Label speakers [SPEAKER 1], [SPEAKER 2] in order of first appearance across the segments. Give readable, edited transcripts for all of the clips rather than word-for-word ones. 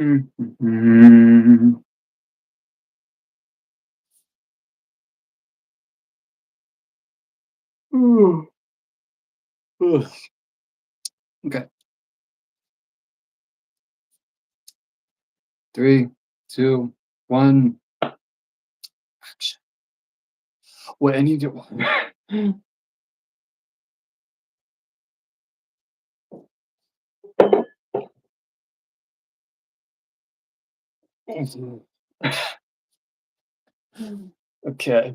[SPEAKER 1] Mhm. Ooh, ugh. Okay. 3, 2, 1. Action. Wait, I need to. Okay.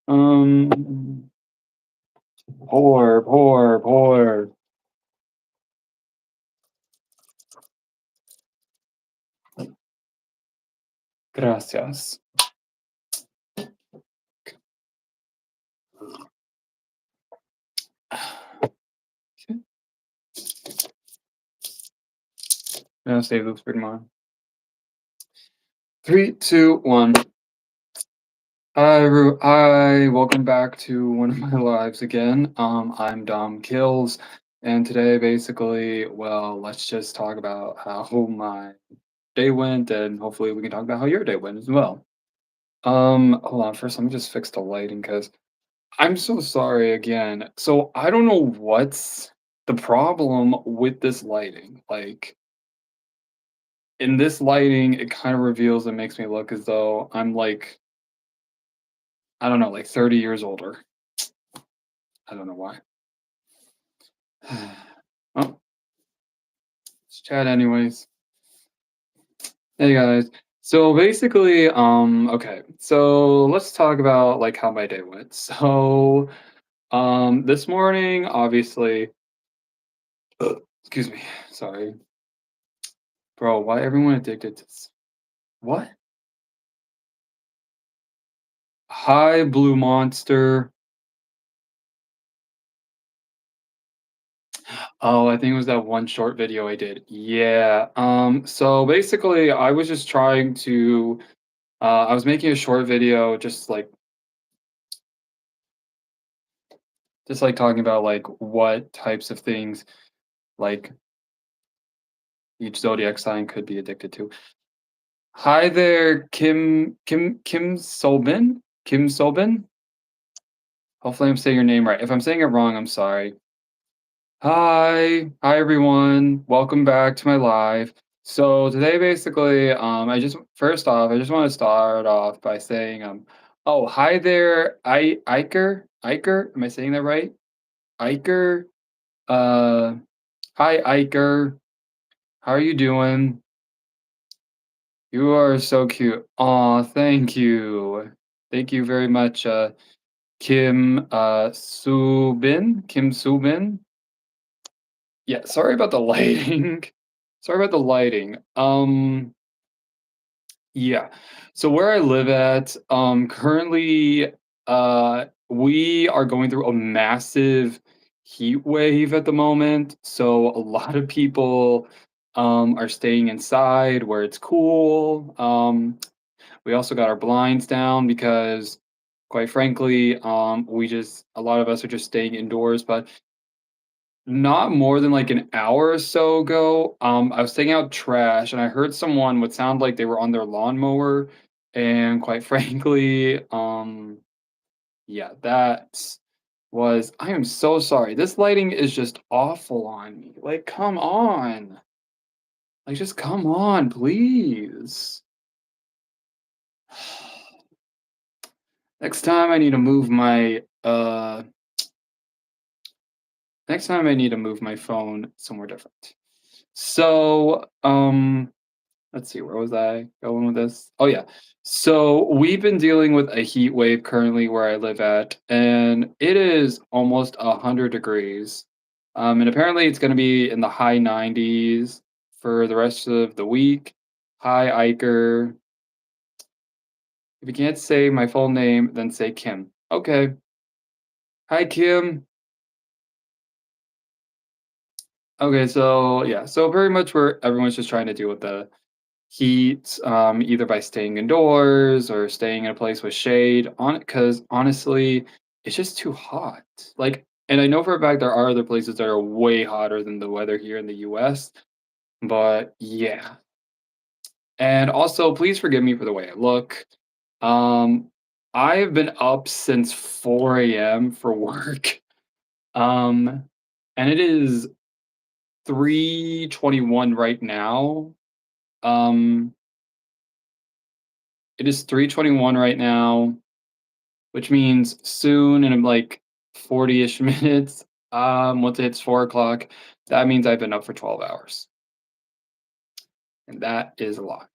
[SPEAKER 1] Um. Pour. Gracias. Okay. I'm gonna save this for tomorrow. 3, 2, 1. Hi, welcome back to one of my lives again. I'm Dom Kills, and today basically, well, let's just talk about how my day went, and hopefully we can talk about how your day went as well. Hold on, first let me just fix the lighting because I'm so sorry again. So I don't know what's the problem with this lighting. Like in this lighting, it kind of reveals and makes me look as though I'm like, I don't know, like 30 years older. I don't know why. Oh, let's chat anyways. Hey guys. So basically, okay. So let's talk about like how my day went. So, this morning, obviously, excuse me, sorry, bro. Why everyone addicted to what? Hi, Blue Monster. Oh, I think it was that one short video I did. Yeah. So basically, I was just trying to. I was making a short video, just like talking about like what types of things like each zodiac sign could be addicted to. Hi there, Kim Sobin? Kim Sobin? Hopefully I'm saying your name right. If I'm saying it wrong, I'm sorry. Hi everyone. Welcome back to my live. So today basically, I just first off, I just want to start off by saying, oh, hi there, Iker. Am I saying that right? Iker. Uh, hi Iker. How are you doing? You are so cute. Aw, thank you. Thank you very much, Kim Subin. Yeah, sorry about the lighting. Sorry about the lighting. Yeah. So where I live at, currently, we are going through a massive heat wave at the moment. So a lot of people, are staying inside where it's cool. We also got our blinds down because, quite frankly, we just a lot of us are just staying indoors. But not more than like an hour or so ago, I was taking out trash and I heard someone would sound like they were on their lawnmower. And quite frankly, yeah, I am so sorry. This lighting is just awful on me. Like, come on. Like, just come on, please. Next time I need to move my next time I need to move my phone somewhere different. So, let's see, where was I going with this? Oh yeah. So we've been dealing with a heat wave currently where I live at, and it is almost 100 degrees. And apparently it's gonna be in the high 90s for the rest of the week. Hi, Iker. If you can't say my full name, then say Kim. Okay. Hi, Kim. Okay, so yeah, so very much where everyone's just trying to deal with the heat, either by staying indoors or staying in a place with shade on it. Because honestly, it's just too hot. Like, and I know for a fact there are other places that are way hotter than the weather here in the US, but yeah. And also, please forgive me for the way I look. Um, I have been up since 4 a.m. for work. Um, and it is 3:21 right now. Um, it is 3:21 right now, which means soon in like 40-ish minutes, once it hits 4 o'clock, that means I've been up for 12 hours. And that is a lot.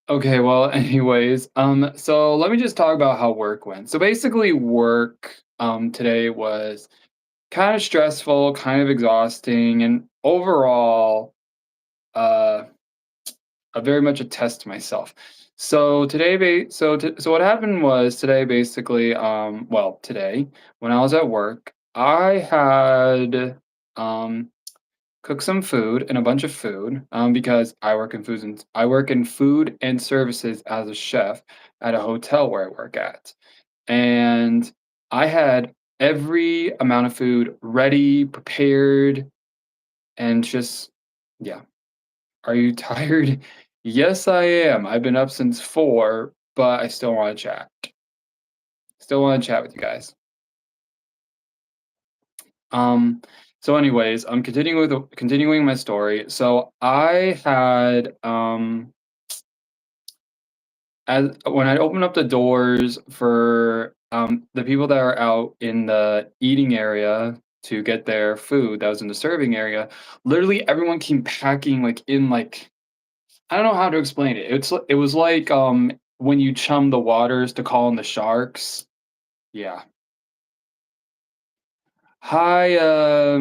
[SPEAKER 1] Okay, well, anyways, so let me just talk about how work went. So basically work today was kind of stressful, kind of exhausting, and overall uh very much a test to myself. So today so what happened was today basically well, today when I was at work, I had um cooked some food and a bunch of food because I work in food and services as a chef at a hotel where I work at. And I had every amount of food ready, prepared, and just yeah. Are you tired? Yes, I am. I've been up since 4, but I still wanna chat. Still wanna chat with you guys. Um, so anyways, I'm continuing my story. So I had, as when I opened up the doors for, the people that are out in the eating area to get their food that was in the serving area, literally everyone came packing, like, in, like I don't know how to explain it. It was like, when you chum the waters to call in the sharks. Yeah. Hi,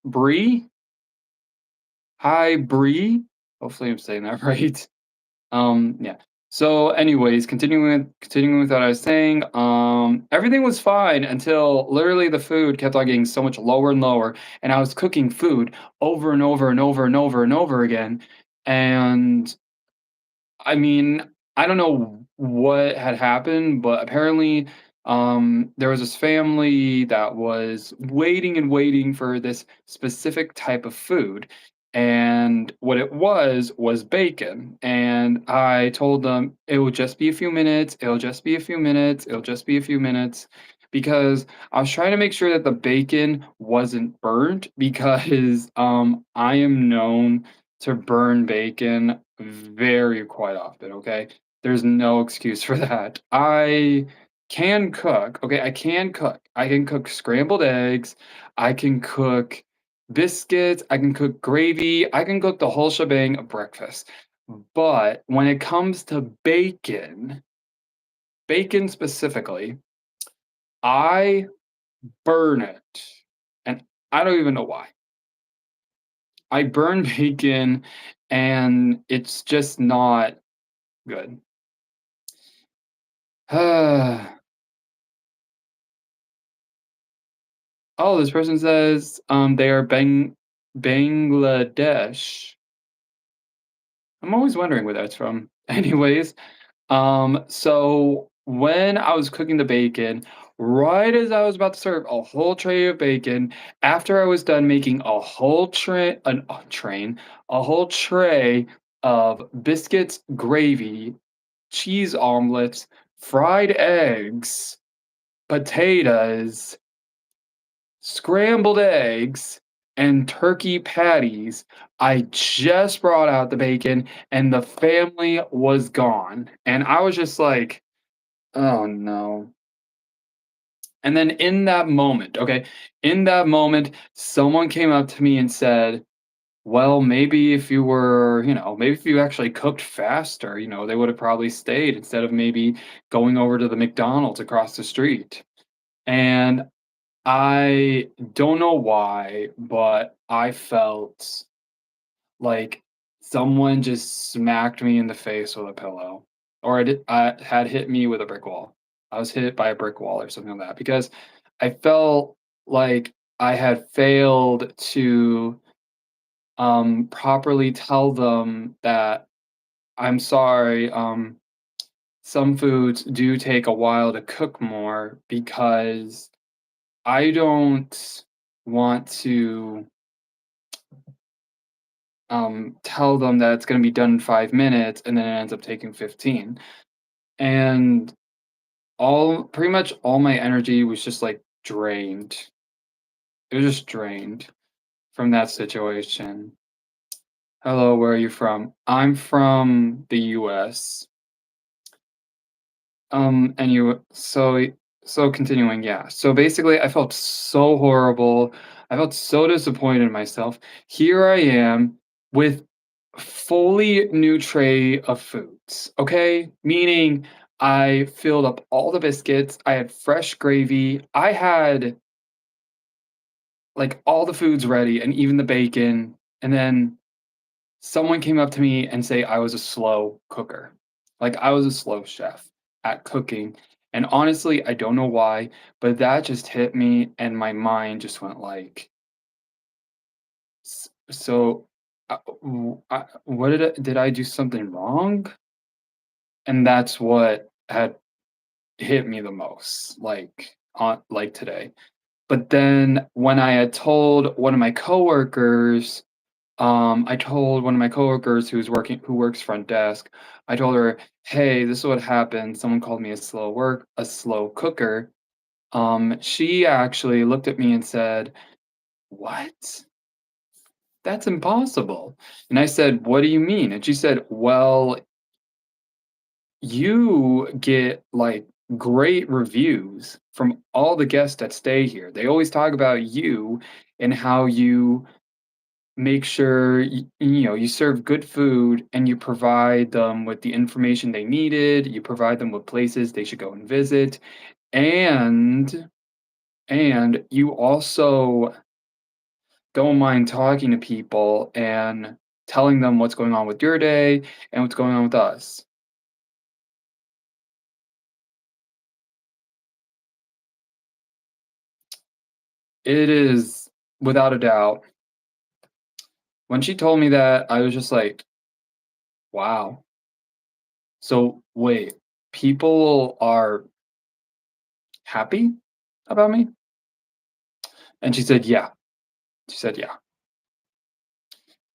[SPEAKER 1] Bree. Hi, Bree. Hopefully I'm saying that right. Yeah. So anyways, continuing with what I was saying, everything was fine until literally the food kept on getting so much lower and lower, and I was cooking food over and over and over and over and over again, and I mean, I don't know what had happened, but apparently, there was this family that was waiting and waiting for this specific type of food. And what it was bacon. And I told them it will just be a few minutes. It'll just be a few minutes. It'll just be a few minutes. Because I was trying to make sure that the bacon wasn't burnt because I am known to burn bacon very quite often, okay? There's no excuse for that. I can cook, okay? I can cook. I can cook scrambled eggs, I can cook biscuits, I can cook gravy, I can cook the whole shebang of breakfast. But when it comes to bacon specifically, I burn it, and I don't even know why. I burn bacon, and it's just not good. Oh, this person says, they are Bangladesh. I'm always wondering where that's from. Anyways, so when I was cooking the bacon, right as I was about to serve a whole tray of bacon, after I was done making a whole a whole tray of biscuits, gravy, cheese omelets, fried eggs, potatoes, scrambled eggs, and turkey patties. I just brought out the bacon and the family was gone. And I was just like, "Oh, no." And then in that moment, okay, in that moment, someone came up to me and said, "Well, maybe if you were, maybe if you actually cooked faster, they would have probably stayed instead of maybe going over to the McDonald's across the street." And I don't know why, but I felt like someone just smacked me in the face with a pillow, or I had hit me with a brick wall. I was hit by a brick wall or something like that because I felt like I had failed to properly tell them that I'm sorry. Some foods do take a while to cook more because I don't. want to tell them that it's going to be done in 5 minutes, and then it ends up taking 15. And all pretty much all my energy was just like drained. It was just drained from that situation. Hello, where are you from? I'm from the US. And you so continuing, yeah. So basically I felt so horrible. I felt so disappointed in myself. Here I am with fully new tray of foods, okay? Meaning I filled up all the biscuits, I had fresh gravy, I had like all the foods ready and even the bacon, and then someone came up to me and say I was a slow cooker. Like I was a slow chef at cooking. And honestly, I don't know why, but that just hit me and my mind just went like, so what did I do something wrong? And that's what had hit me the most, like on like today. But then when I had told one of my coworkers, I told one of my coworkers who works front desk, I told her, "Hey, this is what happened. Someone called me a slow cooker." She actually looked at me and said, "What? That's impossible." And I said, "What do you mean?" And she said, "Well, you get like great reviews from all the guests that stay here. They always talk about you and how you make sure you serve good food and you provide them with the information they needed, you provide them with places they should go and visit, and you also don't mind talking to people and telling them what's going on with your day and what's going on with us." It is without a doubt. When she told me that, I was just like, wow. So wait, people are happy about me? And she said, yeah. She said, yeah.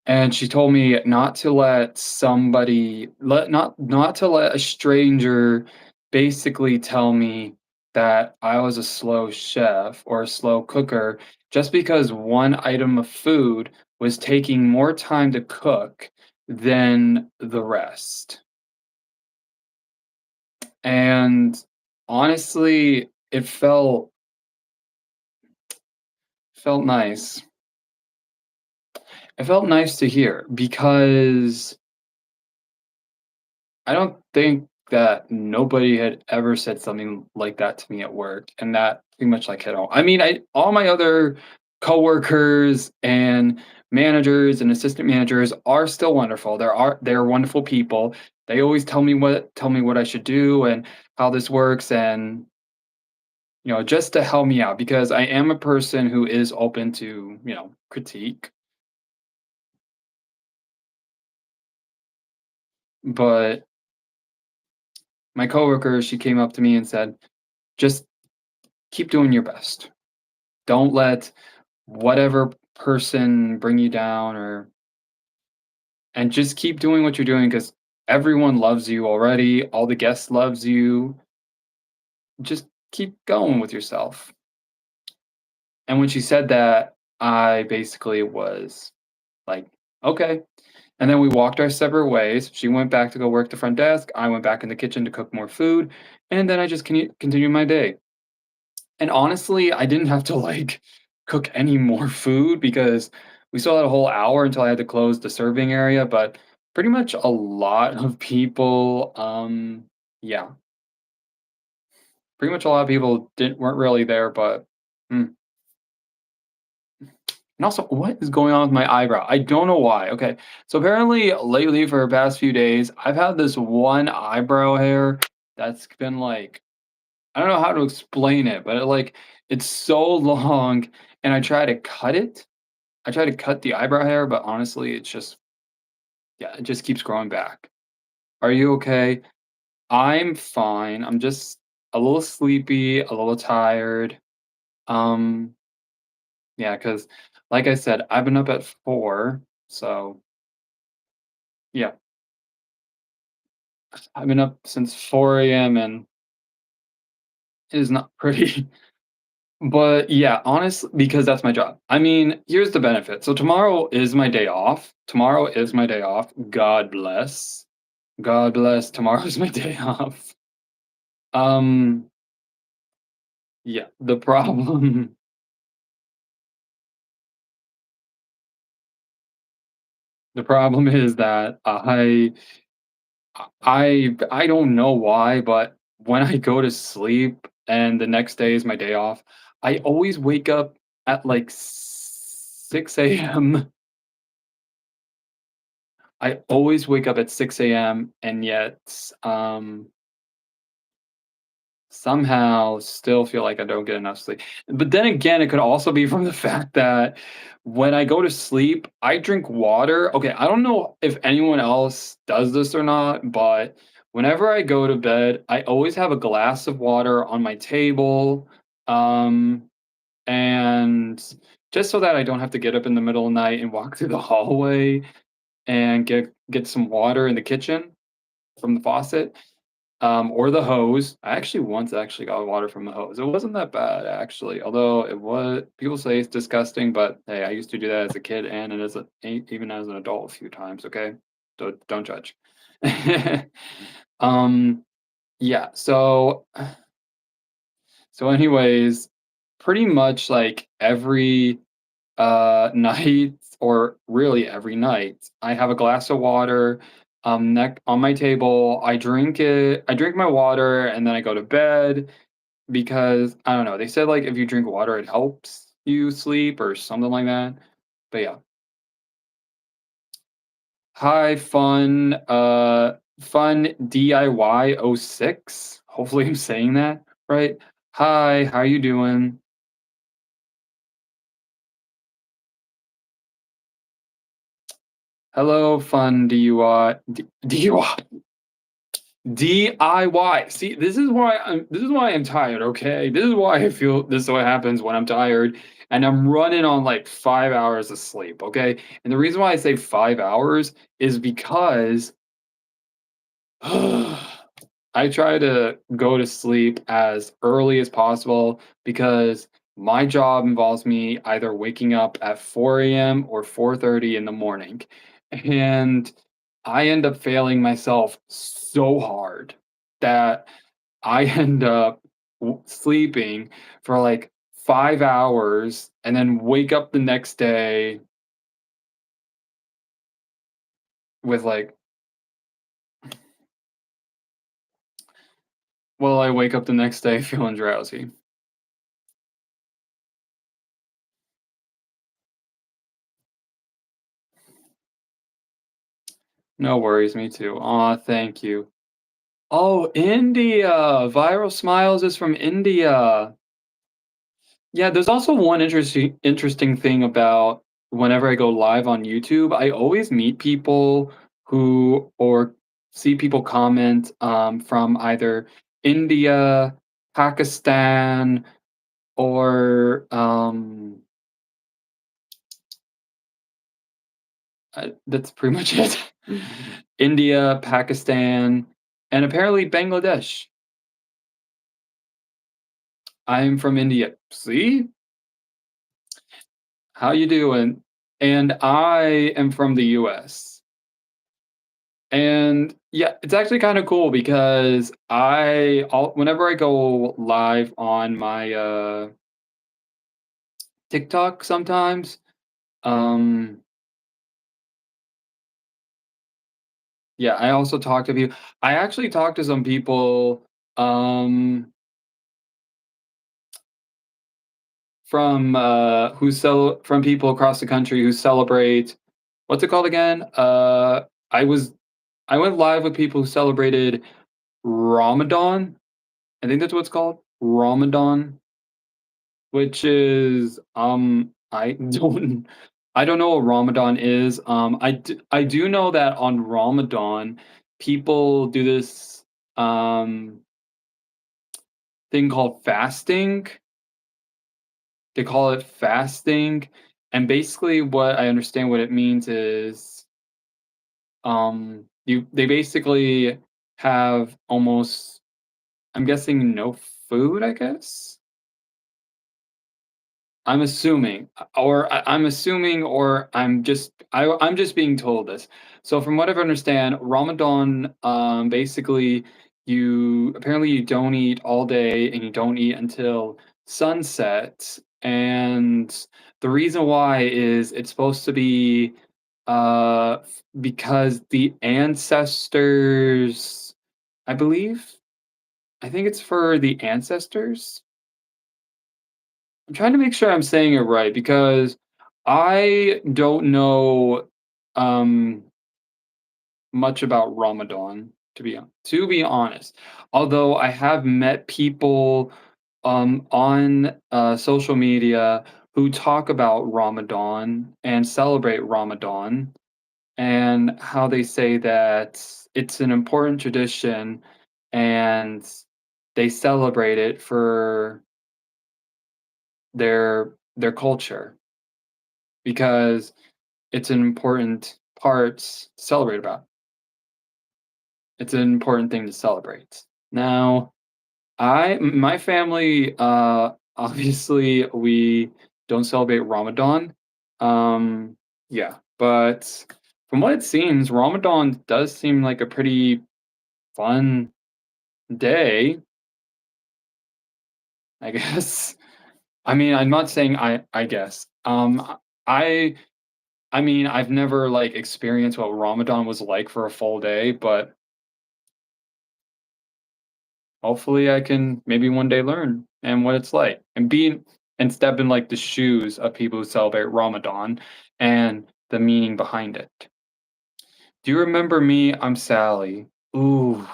[SPEAKER 1] And she told me not to let somebody let not to let a stranger basically tell me that I was a slow chef or a slow cooker just because one item of food was taking more time to cook than the rest. And honestly, it felt nice. It felt nice to hear because I don't think that nobody had ever said something like that to me at work, and that pretty much like hit home. I mean, I all my other coworkers and managers and assistant managers are still wonderful. They're wonderful people. They always tell me what I should do and how this works, and just to help me out because I am a person who is open to, critique. But my coworker, she came up to me and said, "Just keep doing your best. Don't let whatever person bring you down and just keep doing what you're doing because everyone loves you already. All the guests loves you. Just keep going with yourself." And when she said that, I basically was like, okay. And then we walked our separate ways. She went back to go work the front desk. I went back in the kitchen to cook more food. And then I just continued my day. And honestly, I didn't have to like cook any more food because we still had a whole hour until I had to close the serving area. But pretty much a lot of people, yeah, pretty much a lot of people weren't really there. But mm. And also, what is going on with my eyebrow? I don't know why. Okay, so apparently lately for the past few days, I've had this one eyebrow hair that's been like I don't know how to explain it, but it's so long, and I try to cut it. I try to cut the eyebrow hair, but honestly, it's just yeah, it just keeps growing back. Are you okay? I'm fine. I'm just a little sleepy, a little tired. Um, Yeah, because like I said, I've been up at 4, so yeah, I've been up since 4 AM and it is not pretty. But yeah, honestly, because that's my job. I mean, here's the benefit. So tomorrow is my day off. Tomorrow is my day off. God bless. God bless. Tomorrow's my day off. Um, yeah, the problem the problem is that I don't know why, but when I go to sleep and the next day is my day off, I always wake up at like 6 AM. I always wake up at 6 AM and yet, somehow still feel like I don't get enough sleep. But then again, it could also be from the fact that when I go to sleep, I drink water. Okay, I don't know if anyone else does this or not, but whenever I go to bed, I always have a glass of water on my table. Um, and just so that I don't have to get up in the middle of the night and walk through the hallway and get some water in the kitchen from the faucet. Or the hose. I actually once actually got water from the hose. It wasn't that bad actually, although it was people say it's disgusting, but hey, I used to do that as a kid and as even as an adult a few times, okay? Don't judge. Um, yeah, so anyways, pretty much like every night or really every night, I have a glass of water, neck on my table. I drink my water and then I go to bed because I don't know. They said like if you drink water, it helps you sleep or something like that. But yeah. Hi, fun DIY '06. Hopefully I'm saying that right. Hi, how you doing? Hello, fun DUI. DUI. DIY. See, this is why I'm tired, okay? This is why I feel this is what happens when I'm tired and I'm running on like 5 hours of sleep, okay? And the reason why I say 5 hours is because I try to go to sleep as early as possible because my job involves me either waking up at 4 AM or 4:30 in the morning. And I end up failing myself so hard that I end up sleeping for like 5 hours and then wake up the next day with like well, I wake up the next day feeling drowsy. No worries, me too. Aw, thank you. Oh, India! Viral Smiles is from India. Yeah, there's also one interesting thing about whenever I go live on YouTube, I always meet people who or see people comment, from either India, Pakistan, or, that's pretty much it. India, Pakistan, and apparently Bangladesh. I'm from India. See? How you doing? And I am from the US. And yeah, it's actually kind of cool because whenever I go live on my TikTok sometimes, um yeah, I also talk to people. I actually talk to some people um from people across the country who celebrate what's it called again? I was I went live with people who celebrated Ramadan. I think that's what it's called, Ramadan, which is, I don't know what Ramadan is. I do know that on Ramadan, people do this, um, thing called fasting. they call it fasting, and basically what I understand what it means is, they basically have almost, I'm guessing, no food, I guess? I'm assuming, I'm assuming, or I'm just being told this. So from what I understand, Ramadan, basically, you apparently you don't eat all day and you don't eat until sunset. And the reason why is it's supposed to be because the ancestors, I believe, I think it's for the ancestors. I'm trying to make sure I'm saying it right because I don't know um, much about Ramadan, to be honest. Although I have met people on social media who talk about Ramadan and celebrate Ramadan, and how they say that it's an important tradition and they celebrate it for their culture because it's an important part to celebrate about. It's an important thing to celebrate. Now, my family, obviously, we don't celebrate Ramadan. Um, yeah, but from what it seems, Ramadan does seem like a pretty fun day, I guess. I mean, I'm not saying I guess. I I mean, I've never, like, experienced what Ramadan was like for a full day, but hopefully I can maybe one day learn and what it's like and step in, like, the shoes of people who celebrate Ramadan and the meaning behind it. Do you remember me? I'm Sally. Ooh,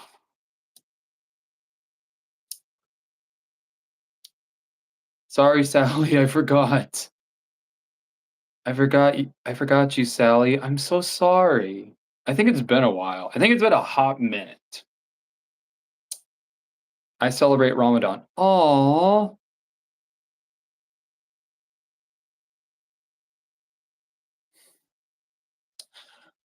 [SPEAKER 1] sorry, Sally, I forgot. I forgot you, Sally. I'm so sorry. I think it's been a while. I think it's been a hot minute. I celebrate Ramadan. Aw.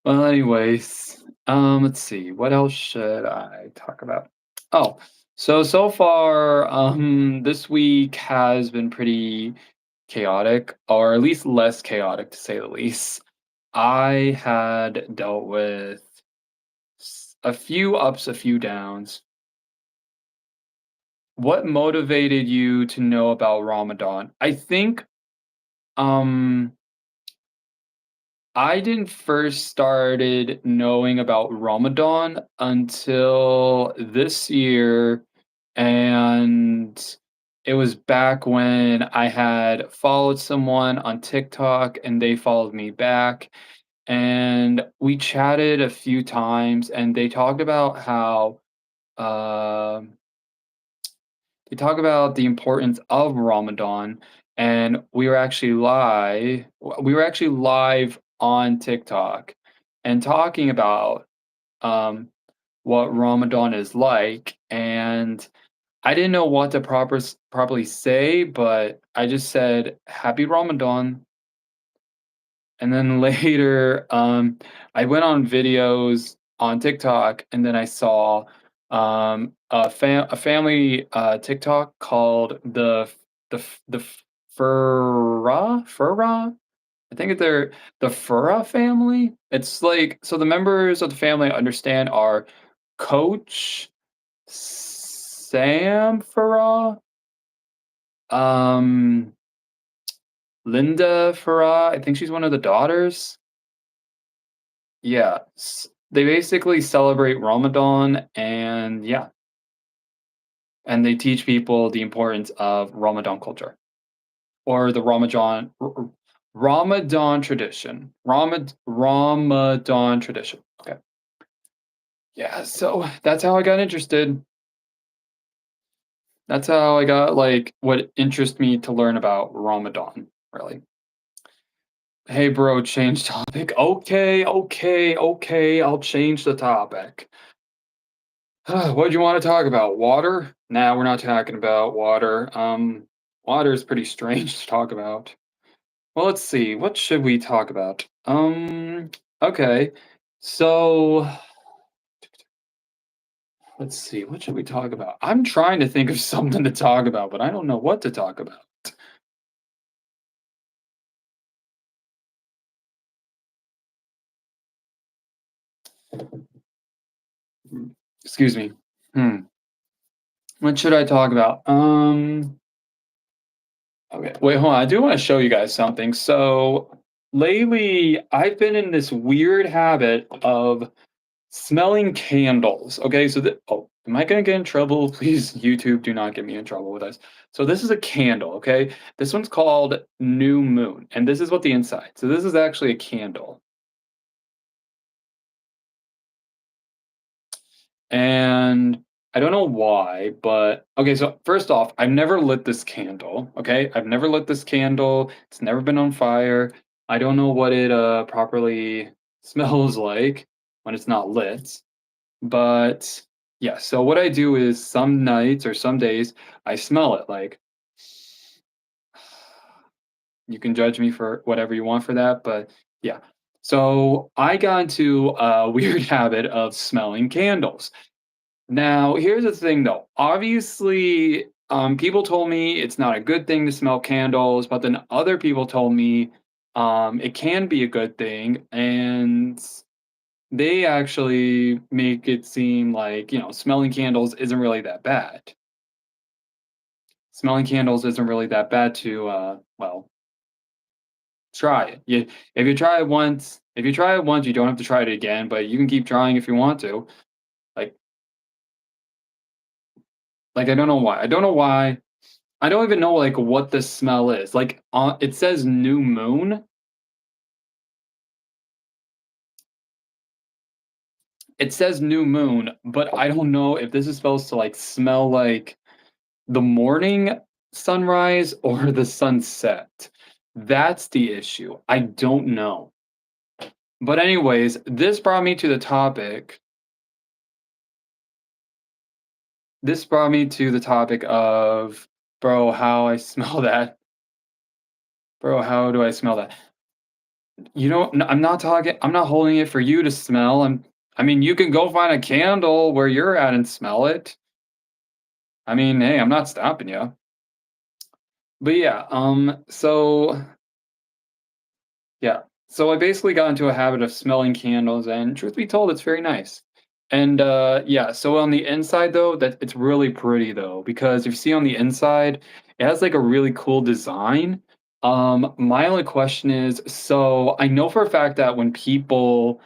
[SPEAKER 1] Well, anyways, let's see. What else should I talk about? Oh, so far, this week has been pretty chaotic, or at least less chaotic to say the least. I had dealt with a few ups, a few downs. What motivated you to know about Ramadan? I think, um, I didn't first started knowing about Ramadan until this year, and it was back when I had followed someone on TikTok and they followed me back, and we chatted a few times and um they talk about the importance of Ramadan, and we were actually live on TikTok and talking about, um, what Ramadan is like, and I didn't know what to properly say, but I just said, "Happy Ramadan," and then later, I went on videos on TikTok, and then I saw, a family, TikTok called the Furra? I think they're the Furra family? It's like, so the members of the family I understand are Coach Sam Furra, um, Linda Furra, I think she's one of the daughters. Yeah, they basically celebrate Ramadan, and yeah, and they teach people the importance of Ramadan culture or the Ramadan tradition. Ramadan tradition. Okay. Yeah, so that's how I got interested. That's how I got, like, what interests me to learn about Ramadan, really. Hey, bro, change topic. Okay, okay, okay, I'll change the topic. What do you wanna talk about? Water? Nah, we're not talking about water. Water is pretty strange to talk about. Well, let's see. What should we talk about? Okay. So let's see. What should we talk about? I'm trying to think of something to talk about, but I don't know what to talk about. Mm, Excuse me. Hmm. What should I talk about? Okay. Wait, hold on. I do want to show you guys something. So lately, I've been in this weird habit of smelling candles. Okay, so am I gonna get in trouble? Please, YouTube, do not get me in trouble with this. So this is a candle. Okay, this one's called New Moon, and this is what the inside. So this is actually a candle, and I don't know why, but okay. So first off, I've never lit this candle. Okay, I've never lit this candle. It's never been on fire. I don't know what it properly smells like when it's not lit. But yeah, so what I do is some nights or some days I smell it like you can judge me for whatever you want for that, but yeah. So I got into a weird habit of smelling candles. Now, here's the thing though. Obviously, people told me it's not a good thing to smell candles, but then other people told me it can be a good thing. And they actually make it seem like, smelling candles isn't really that bad. Smelling candles isn't really that bad to, well, try it. If you try it once, you don't have to try it again, but you can keep trying if you want to. Like, I don't know why. I don't know why. I don't even know like what the smell is. Like, it says new moon. It says new moon, but I don't know if this is supposed to like smell like the morning sunrise or the sunset. That's the issue. I don't know. But anyways, this brought me to the topic. This brought me to the topic of, bro, how I smell that. Bro, how do I smell that? I'm not talking. I'm not holding it for you to smell. I mean, you can go find a candle where you're at and smell it. I mean, hey, I'm not stopping you. But yeah, yeah. So I basically got into a habit of smelling candles, and truth be told, it's very nice. And yeah, so on the inside though, that it's really pretty though, because if you see on the inside, it has like a really cool design. My only question is, so I know for a fact that when people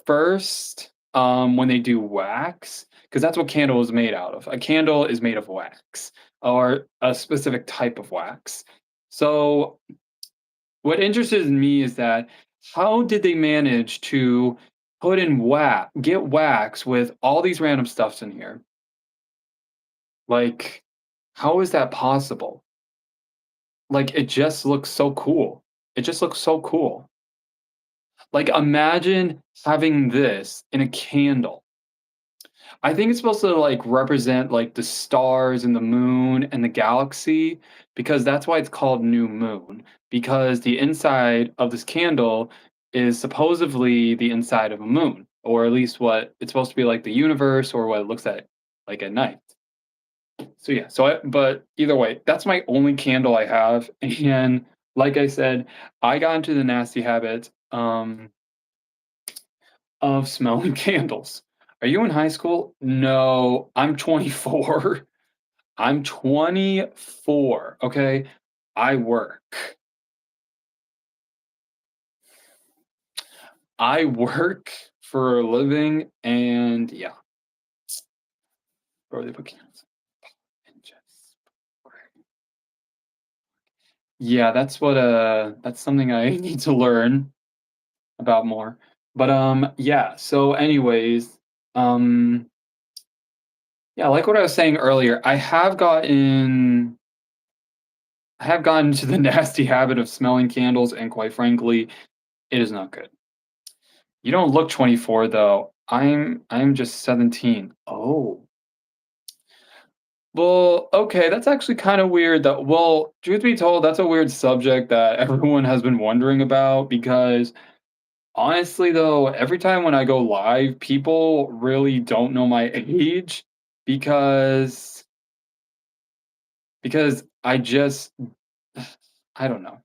[SPEAKER 1] first, when they do wax, because that's what candle is made out of. A candle is made of wax or a specific type of wax. So what interested me is that how did they manage to put in get wax with all these random stuffs in here? Like, how is that possible? Like, it just looks so cool. It just looks so cool. Like, imagine having this in a candle. I think it's supposed to like represent like the stars and the moon and the galaxy because that's why it's called new moon because the inside of this candle is supposedly the inside of a moon or at least what it's supposed to be like the universe or what it looks like at night. So yeah, but either way, that's my only candle I have and like I said, I got into the nasty habit of smelling candles. Are you in high school? No, I'm 24. I'm 24, okay? I work. I work for a living and yeah, bro, they put candles in just yeah, that's something I need to learn about more. But yeah, so anyways, um yeah, like what I was saying earlier, I have gotten into the nasty habit of smelling candles, and quite frankly, it is not good. You don't look 24 though. I'm just 17. Oh. Well, okay, that's actually kind of weird that well, truth be told, that's a weird subject that everyone has been wondering about because honestly though, every time when I go live, people really don't know my age because I just I don't know.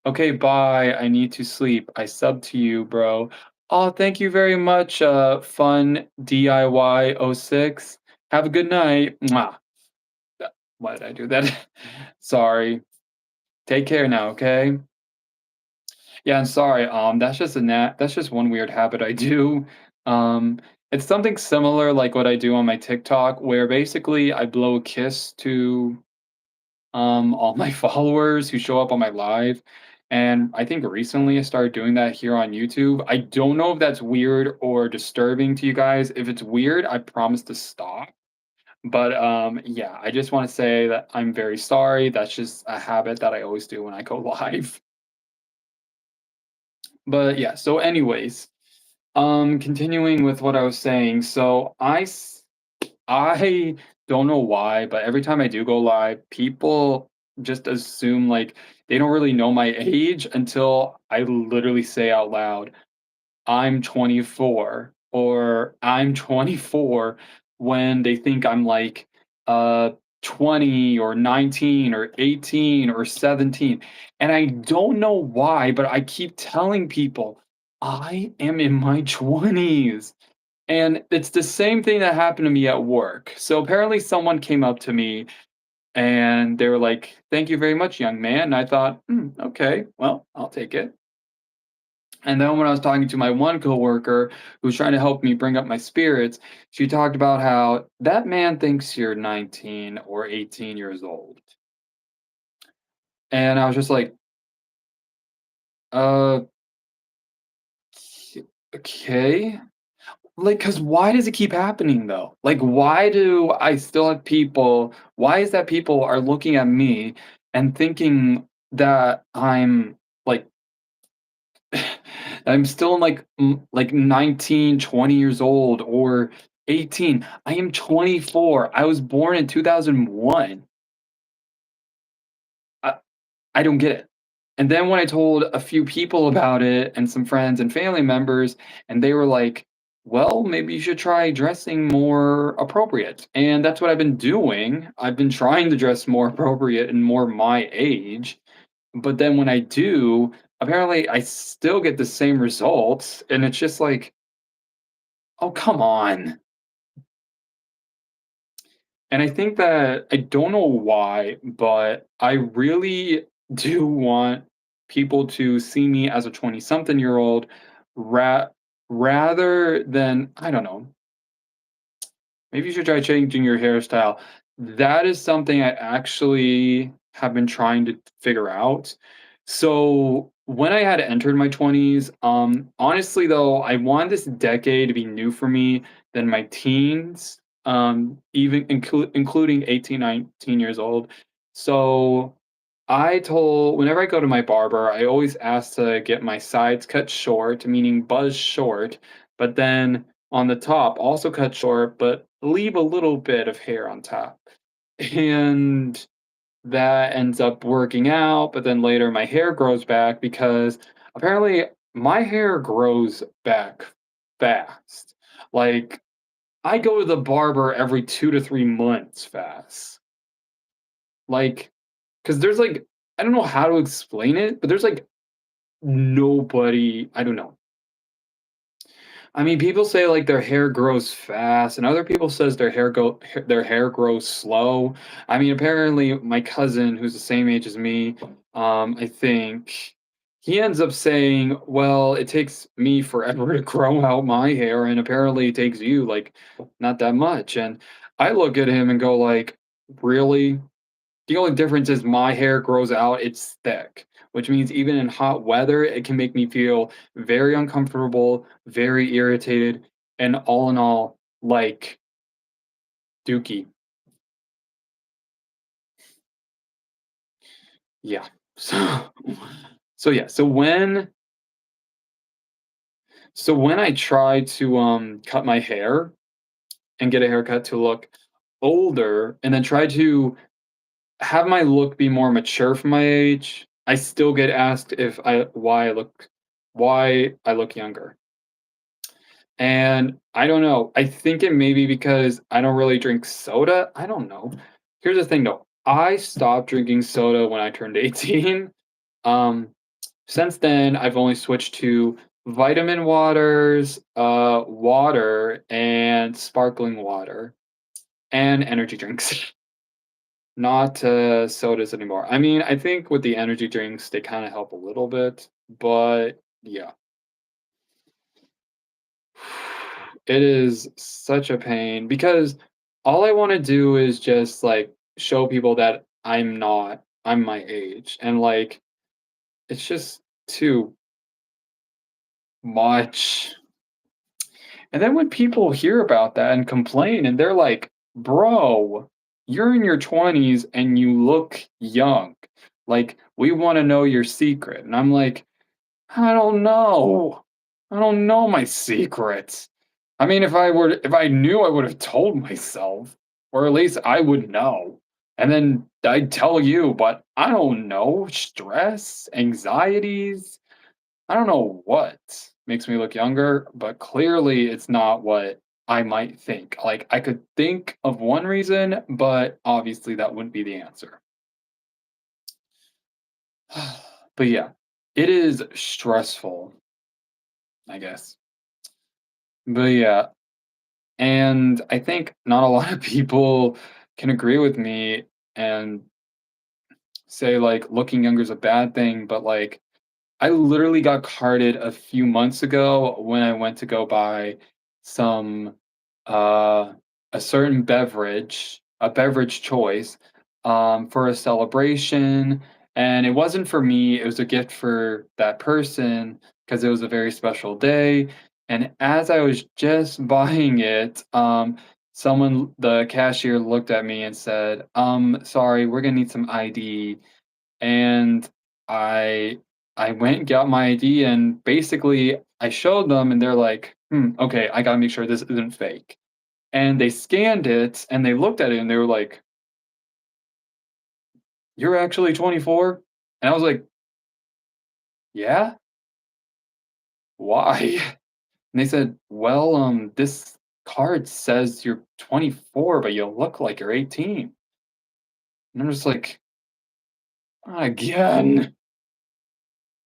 [SPEAKER 1] Okay, bye. I need to sleep. I sub to you, bro. Oh, thank you very much, fun DIY oh 06. Have a good night. Mwah. Why did I do that? Sorry. Take care now, okay? Yeah, I'm sorry. That's just one weird habit I do. Um, it's something similar like what I do on my TikTok, where basically I blow a kiss to all my followers who show up on my live. And I think recently I started doing that here on YouTube. I don't know if that's weird or disturbing to you guys. If it's weird, I promise to stop. But yeah, I just want to say that I'm very sorry. That's just a habit that I always do when I go live. But yeah, so anyways, continuing with what I was saying. I don't know why, but every time I do go live, people just assume like they don't really know my age until I literally say out loud, I'm 24 or I'm 24 when they think I'm like uh 20 or 19 or 18 or 17. And I don't know why, but I keep telling people I am in my 20s. And it's the same thing that happened to me at work. So apparently someone came up to me and they were like, "Thank you very much, young man." And I thought, okay, well, I'll take it." And then when I was talking to my one coworker who was trying to help me bring up my spirits, she talked about how that man thinks you're 19 or 18 years old. And I was just like, uh, okay. Like, cause why does it keep happening though? Like, why do I still have people why is that people are looking at me and thinking that I'm, like I'm still in, like 19, 20 years old or 18. I am 24. I was born in 2001. I I don't get it. And then when I told a few people about it and some friends and family members, and they were like, "Well, maybe you should try dressing more appropriate." And that's what I've been doing. I've been trying to dress more appropriate and more my age. But then when I do, apparently I still get the same results. And it's just like, oh, come on. And I think that I don't know why, but I really do want people to see me as a 20 something year old ra- rather than, I don't know, maybe you should try changing your hairstyle. That is something I actually have been trying to figure out. So when I had entered my 20s, honestly though, I want this decade to be new for me than my teens, including 18, 19 years old. So whenever I go to my barber, I always ask to get my sides cut short, meaning buzz short, but then on the top, also cut short, but leave a little bit of hair on top. And that ends up working out, but then later my hair grows back because apparently my hair grows back fast. Like, I go to the barber every 2 to 3 months fast. Like, because there's, like I don't know how to explain it, but there's, like, nobody I don't know. I mean, people say, like, their hair grows fast, and other people says their hair grows slow. I mean, apparently, my cousin, who's the same age as me, I think he ends up saying, "Well, it takes me forever to grow out my hair, and apparently it takes you, like, not that much." And I look at him and go like, "Really? The only difference is my hair grows out, it's thick, which means even in hot weather, it can make me feel very uncomfortable, very irritated, and all in all, like dookie." Yeah. So so yeah, so when I try to cut my hair and get a haircut to look older and then try to have my look be more mature for my age, I still get asked if I why I look younger. And I don't know. I think it may be because I don't really drink soda. I don't know. Here's the thing though. I stopped drinking soda when I turned 18. Um, since then, I've only switched to vitamin waters, water, and sparkling water, and energy drinks. Not sodas anymore. I mean, I think with the energy drinks, they kind of help a little bit, but yeah. It is such a pain because all I wanna do is just, like, show people that I'm my age, and, like, it's just too much. And then when people hear about that and complain, and they're like, "Bro, you're in your 20s and you look young. Like, we wanna know your secret." And I'm like, "I don't know. I don't know my secrets." I mean, if I knew, I would have told myself, or at least I would know. And then I'd tell you, but I don't know. Stress, anxieties, I don't know what makes me look younger, but clearly it's not what I might think. Like I could think of one reason, but obviously that wouldn't be the answer. But yeah, it is stressful, I guess. But yeah, and I think not a lot of people can agree with me and say like looking younger is a bad thing, but like I literally got carded a few months ago when I went to go buy some uh a certain beverage, a beverage choice for a celebration, and it wasn't for me, it was a gift for that person because it was a very special day. And as I was just buying it, the cashier looked at me and said, sorry, we're gonna need some ID. And I I went and got my ID, and basically I showed them and they're like, "Hmm, okay, I gotta make sure this isn't fake." And they scanned it and they looked at it and they were like, "You're actually 24?" And I was like, "Yeah? Why?" And they said, "Well, this card says you're 24, but you look like you're 18." And I'm just like, "Again?"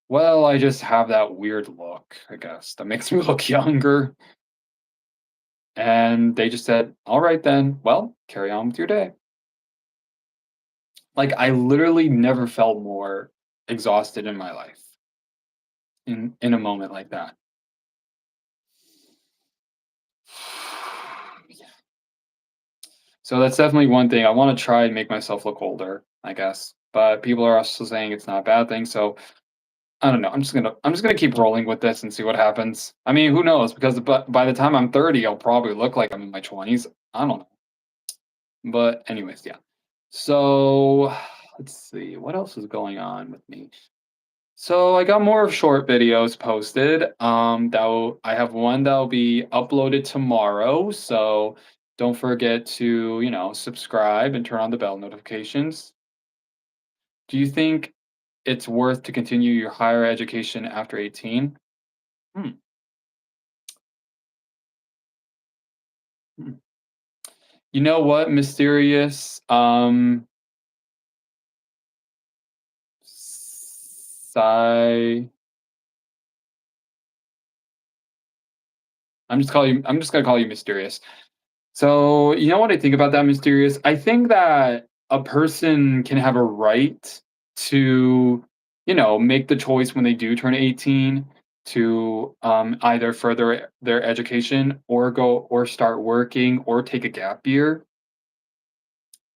[SPEAKER 1] Well, I just have that weird look, I guess, that makes me look younger. And they just said, "All right then. Well, carry on with your day." Like, I literally never felt more exhausted in my life in a moment like that. Yeah. So that's definitely one thing. I wanna try and make myself look older, I guess, but people are also saying it's not a bad thing, so I don't know. I'm just gonna keep rolling with this and see what happens. I mean, who knows? Because by the time I'm 30, I'll probably look like I'm in my 20s. I don't know. But anyways, yeah. So, let's see, what else is going on with me? So I got more of short videos posted. I have one that'll be uploaded tomorrow. So don't forget to, subscribe and turn on the bell notifications. Do you think it's worth to continue your higher education after 18? Hmm. Hmm. You know what, mysterious? Sigh. I'm just gonna call you mysterious. So, you know what I think about that, mysterious? I think that a person can have a right to, make the choice when they do turn 18 to either further their education or go or start working or take a gap year.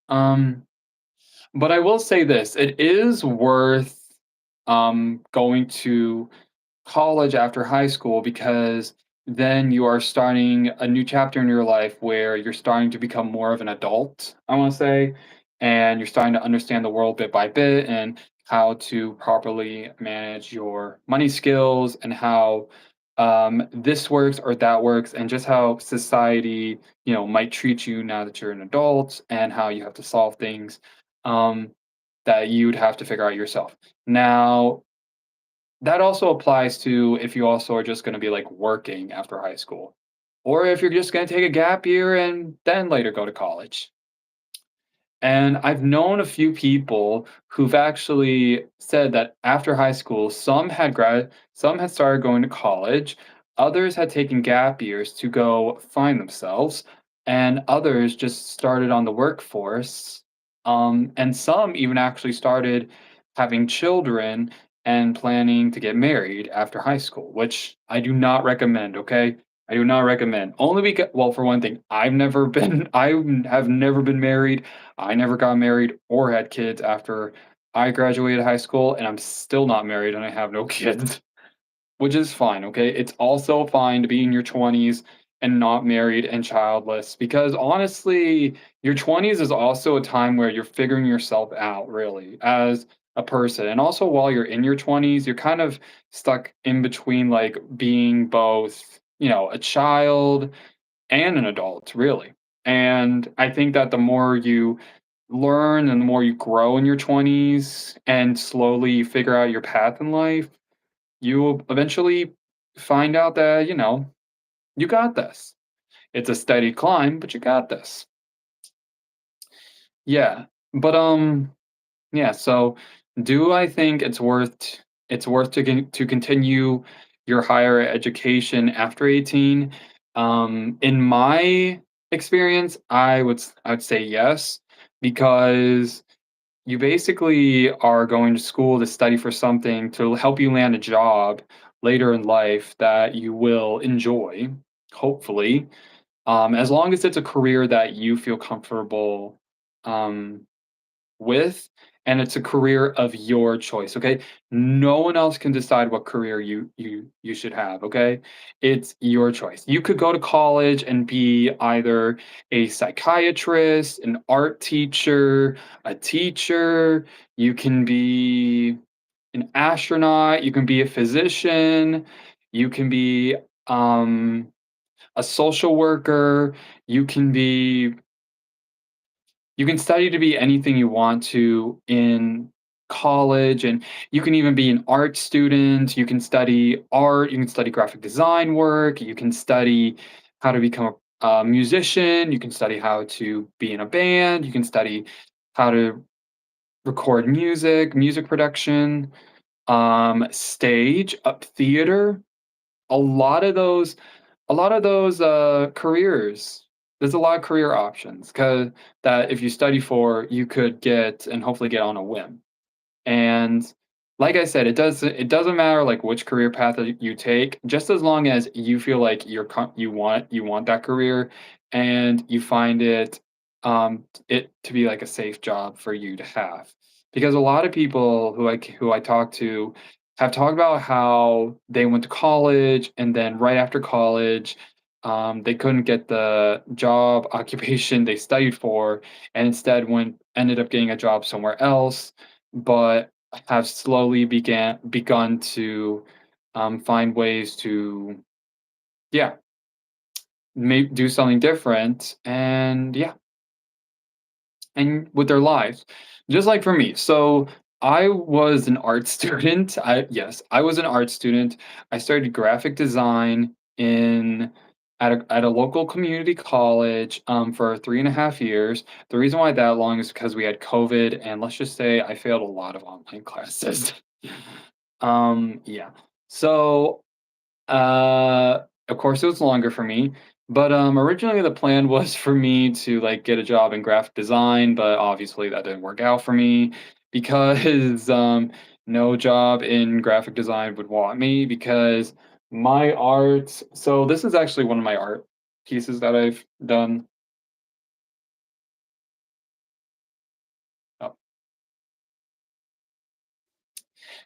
[SPEAKER 1] Um, but I will say this, it is worth going to college after high school because then you are starting a new chapter in your life where you're starting to become more of an adult, I want to say, and you're starting to understand the world bit by bit and how to properly manage your money skills and how this works or that works, and just how society, might treat you now that you're an adult, and how you have to solve things um, that you'd have to figure out yourself. Now, that also applies to if you also are just going to be like working after high school, or if you're just going to take a gap year and then later go to college. And I've known a few people who've actually said that after high school, some had started going to college, others had taken gap years to go find themselves, and others just started on the workforce. And some even actually started having children and planning to get married after high school, which I do not recommend, okay? I do not recommend. Only because, well, for one thing, I have never been married. I never got married or had kids after I graduated high school, and I'm still not married and I have no kids, which is fine, okay? It's also fine to be in your 20s and not married and childless because honestly, your 20s is also a time where you're figuring yourself out really as a person. And also while you're in your 20s, you're kind of stuck in between like being both, a child and an adult, really. And I think that the more you learn and the more you grow in your 20s and slowly figure out your path in life, you will eventually find out that, you got this. It's a steady climb, but you got this. Yeah. But yeah, so do I think it's worth to continue your higher education after 18? In my experience, I would say yes, because you basically are going to school to study for something to help you land a job later in life that you will enjoy, hopefully, as long as it's a career that you feel comfortable um, with, and it's a career of your choice, okay? No one else can decide what career you should have, okay? It's your choice. You could go to college and be either a psychiatrist, an art teacher, a teacher, you can be an astronaut, you can be a physician, you can be a social worker, you can be you can study to be anything you want to in college, and you can even be an art student. You can study art, you can study graphic design work, you can study how to become a musician, you can study how to be in a band, you can study how to record music, music production, stage, theater. A lot of those careers, there's a lot of career options 'cause that if you study for, you could get and hopefully get on a whim. And like I said, it doesn't matter, like, which career path that you take, just as long as you feel like you want that career and you find it to be, like, a safe job for you to have. Because a lot of people who I talk to have talked about how they went to college, and then right after college, they couldn't get the job occupation they studied for, and instead ended up getting a job somewhere else, but have slowly begun to, find ways to, yeah, do something different, and yeah, and with their lives, just like for me. So I was an art student. I was an art student. I studied graphic design in at a local community college for 3.5 years. The reason why that long is because we had COVID, and let's just say I failed a lot of online classes. Yeah. So of course, it was longer for me, but, originally the plan was for me to, like, get a job in graphic design, but obviously that didn't work out for me because, no job in graphic design would want me because my art so this is actually one of my art pieces that I've done. Oh,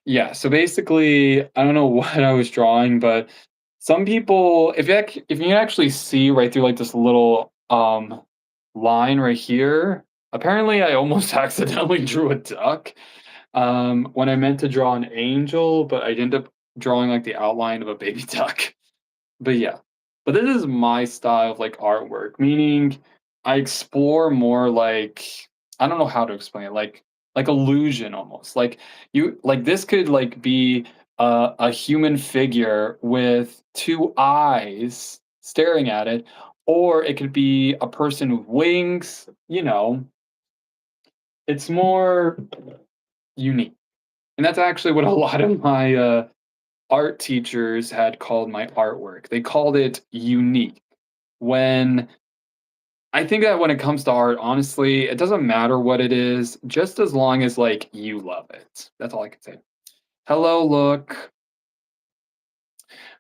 [SPEAKER 1] yeah, so basically, I don't know what I was drawing, but some people if you actually see right through, like, this little, line right here, apparently I almost accidentally drew a duck, when I meant to draw an angel, but I ended up drawing, like, the outline of a baby duck. but yeah. But this is my style of, like, artwork, meaning I explore more, like I don't know how to explain it, like illusion almost, like, this could, like, be a human figure with 2 eyes staring at it, or it could be a person with wings, it's more unique, and that's actually what a lot of my, art teachers had called my artwork. They called it unique. When I think that when it comes to art, honestly, it doesn't matter what it is, just as long as like you love it. That's all I can say. Hello, look.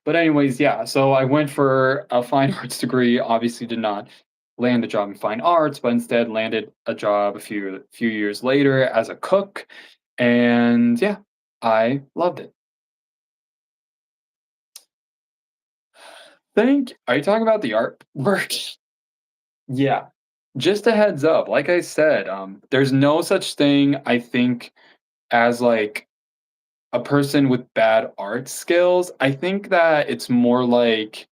[SPEAKER 1] But anyways, yeah. So I went for a fine arts degree. Obviously, did not land a job in fine arts, but instead landed a job a few years later as a cook, and yeah, I loved it. Think are you talking about the artwork? Yeah. Just a heads up, like I said, there's no such thing, I think, as like a person with bad art skills. I think that it's more like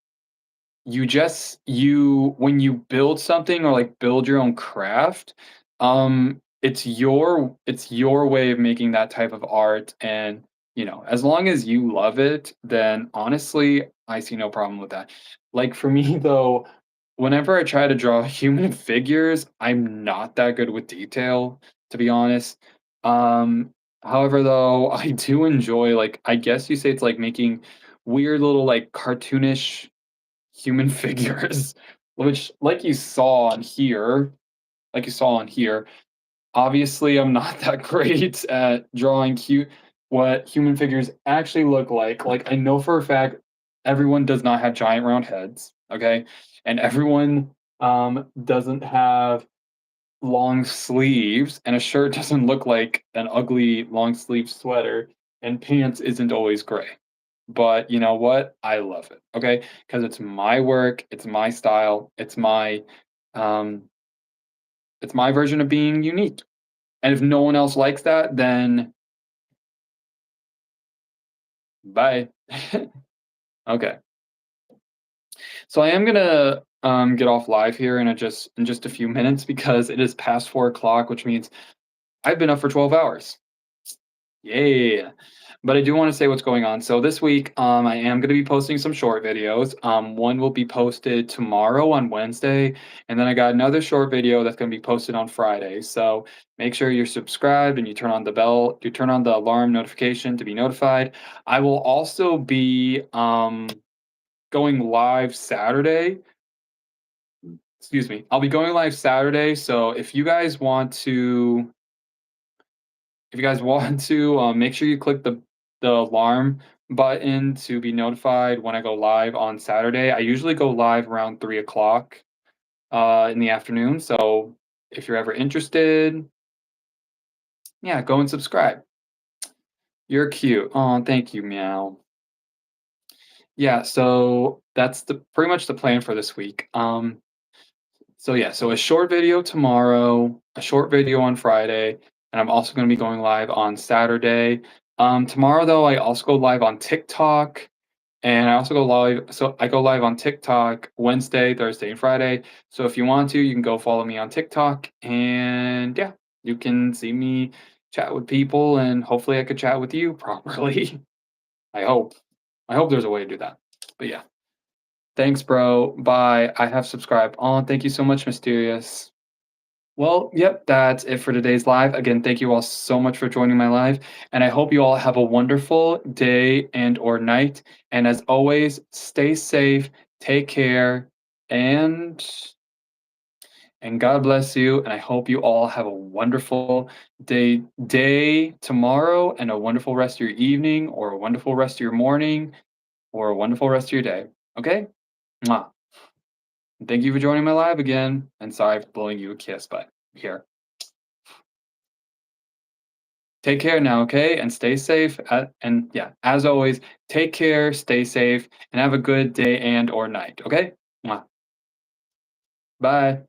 [SPEAKER 1] you when you build something or like build your own craft, it's your way of making that type of art, and as long as you love it, then honestly, I see no problem with that. Like for me though, whenever I try to draw human figures, I'm not that good with detail, to be honest. Um, However, though, I do enjoy, like, I guess you say it's like making weird little like cartoonish human figures, which, like you saw on here, obviously, I'm not that great at drawing cute what human figures actually look like. Like, I know for a fact everyone does not have giant round heads, okay? And everyone doesn't have long sleeves, and a shirt doesn't look like an ugly long sleeve sweater, and pants isn't always gray. But you know what? I love it, okay? Because it's my work, it's my style, um, it's my version of being unique. And if no one else likes that, then bye. Okay. So I am gonna get off live here in just a few minutes because it is past 4 o'clock, which means I've been up for 12 hours. Yeah. But I do want to say what's going on. So this week, I am going to be posting some short videos. One will be posted tomorrow on Wednesday, and then I got another short video that's going to be posted on Friday. So make sure you're subscribed and you turn on the bell, you turn on the alarm notification to be notified. I will also be going live Saturday. Excuse me. I'll be going live Saturday. So if you guys want to, make sure you click the alarm button to be notified when I go live on Saturday. I usually go live around 3 o'clock in the afternoon. So if you're ever interested, yeah, go and subscribe. You're cute. Oh, thank you, meow. Yeah, so that's the pretty much the plan for this week. So yeah, so a short video tomorrow, a short video on Friday, and I'm also going to be going live on Saturday. Tomorrow though, I also go live on TikTok, and I also go live. So I go live on TikTok Wednesday, Thursday, and Friday. So if you want to, you can go follow me on TikTok, and yeah, you can see me chat with people, and hopefully I could chat with you properly. I hope. I hope there's a way to do that. But yeah. Thanks, bro. Bye. I have subscribed. Oh, thank you so much, Mysterious. Well, yep, that's it for today's live. Again, thank you all so much for joining my live, and I hope you all have a wonderful day and or night. And as always, stay safe, take care, and God bless you. And I hope you all have a wonderful day tomorrow, and a wonderful rest of your evening, or a wonderful rest of your morning, or a wonderful rest of your day. Okay? Mwah. Thank you for joining my live again, and sorry for blowing you a kiss, but here. Take care now, okay? And stay safe. And yeah, as always, take care, stay safe, and have a good day and or night, okay? Mwah. Bye.